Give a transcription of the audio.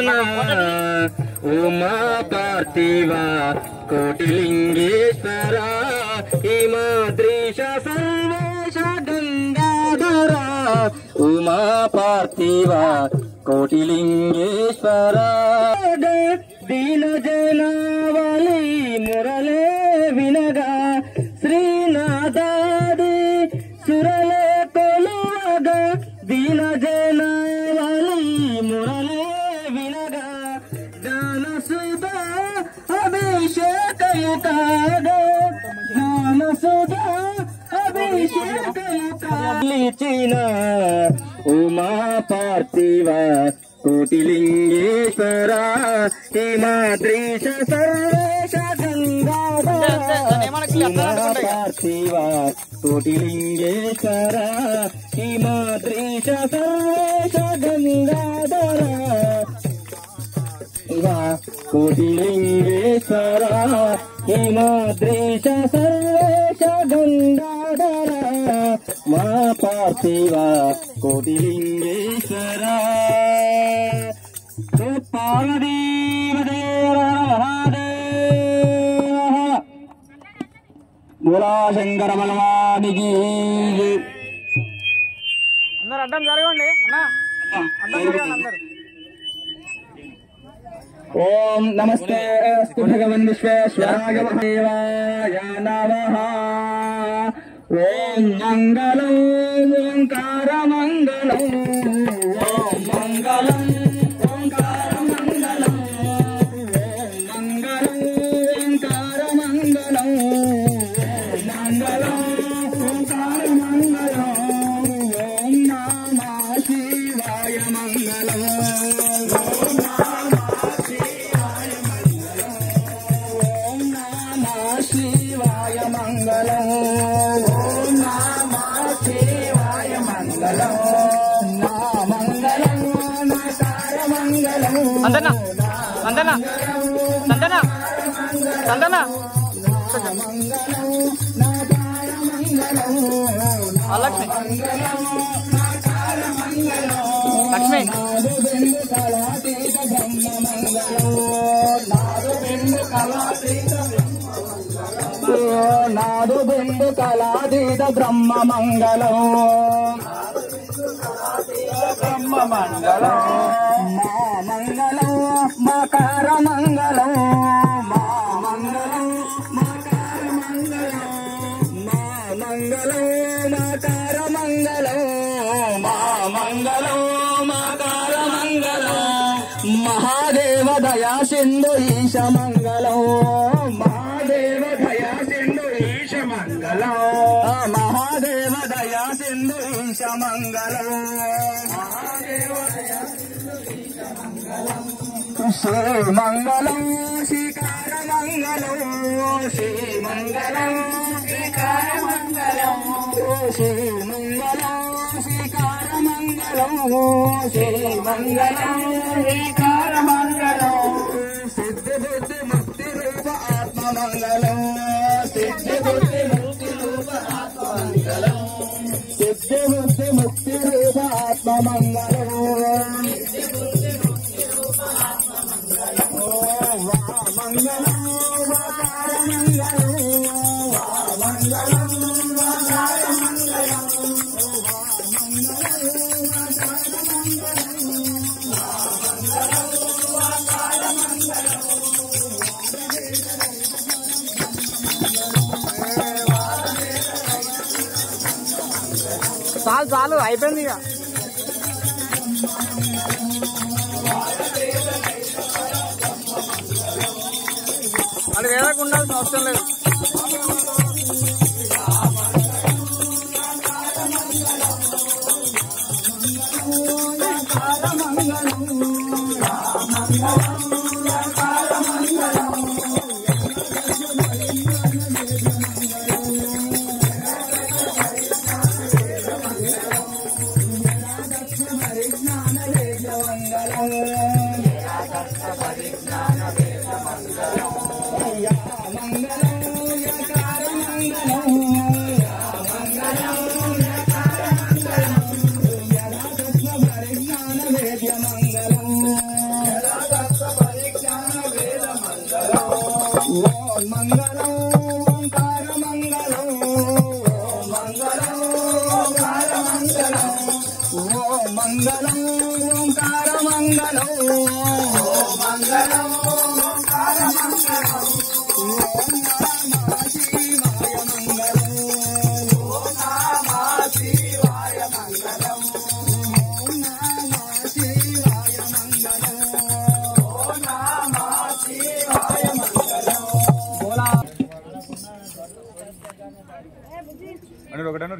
జన ఉమా పార్థివ కోటిలింగేశ్వర హిమాద్రీశ సర్వేశ గంగాధర ఉమా పార్థివ కోటిలింగేశ్వర దీన జనావళి మురళే వినగా శ్రీనాథాది సురలే కొలువగా దీన జనావళి మురళే వినగా జ్ఞాన సుధా అభిషేకము కాగా జ్ఞాన సుధా అభిషేకము కాలిచిన ఉమా పార్థివ కోటిలింగేశ్వర హిమాద్రీశ సర్వేశ గంగాధర పార్థివ కోటిలింగేశ్వర హిమాద్రీశ సర్వేశ గంగాధర కోటిలింగేశ్వర హిమాద్రీశ సర్వేశ గంగాధర మా పార్థివ కోటిలింగేశ్వర పార్వతీపదేవ మహాదేవ బోలా శంకర బలవానికి అందరు అడ్డం జరగండి అన్న అడ్డం జరగండి అందరు ఓం నమస్తే అస్తు భగవన్ విశ్వేశ్వరాయ మహాదేవాయ నమః ఓం మంగళం ఓంకార మంగళం ఓం మంగళం ఓంకార మంగళం ఓం మంగళం ఓంకార మంగళం మంగళం ఓంకార మంగళం ఓం నమః శివాయ మంగళం శివాయ మంగళం ఓం నమః శివాయ మంగళం నా మంగళం నకార మంగళం అందన అందన సందన సందన మంగళం నకార మంగళం లక్ష్మి లక్ష్మి నాదు బిందు కళాతీత బ్రహ్మ మంగళం బ్రహ్మ మంగళం మా మంగళం మకర మంగళం మా మంగళం మకర మంగళం మా మంగళం మకర మంగళం మా మంగళం మకర మంగళం మహాదేవ దయా సింధు ఈశ మంగళం మహాదేవ దయా సింధు ఈశ మంగళం మహాదేవ దయా సింధు ఈశ మంగళం మహాదేవ దయా సింధు ఈశ మంగళం శ్రీ మంగళం శ్రీకార మంగళం శ్రీ మంగళం శ్రీకార మంగళం శ్రీ మంగళం శ్రీకార మంగళం శ్రీ మంగళం శ్రీకార మంగళం సిద్ధి బుద్ధి ముక్తి రూప ఆత్మ మంగళం సిద్ధి బుద్ధి ముక్తి రూప ఆత్మ మంగళం సిద్ధి బుద్ధి ముక్తి రూప ఆత్మ మంగళం మంగళం మకర మంగళం మంగళం మకర మంగళం చాలు చాలు అయిపోయింది ఇక అది వేరకు ఉండాల్సిన అవసరం లేదు ఓం మంగళం ఓంకార మంగళం ఓం మంగళం ఓంకార మంగళం ఓం నమః శివాయ మంగళం ఓం నమః శివాయ మంగళం ఓం నమః శివాయ మంగళం ఓం నమః శివాయ మంగళం బోలా ఒకటను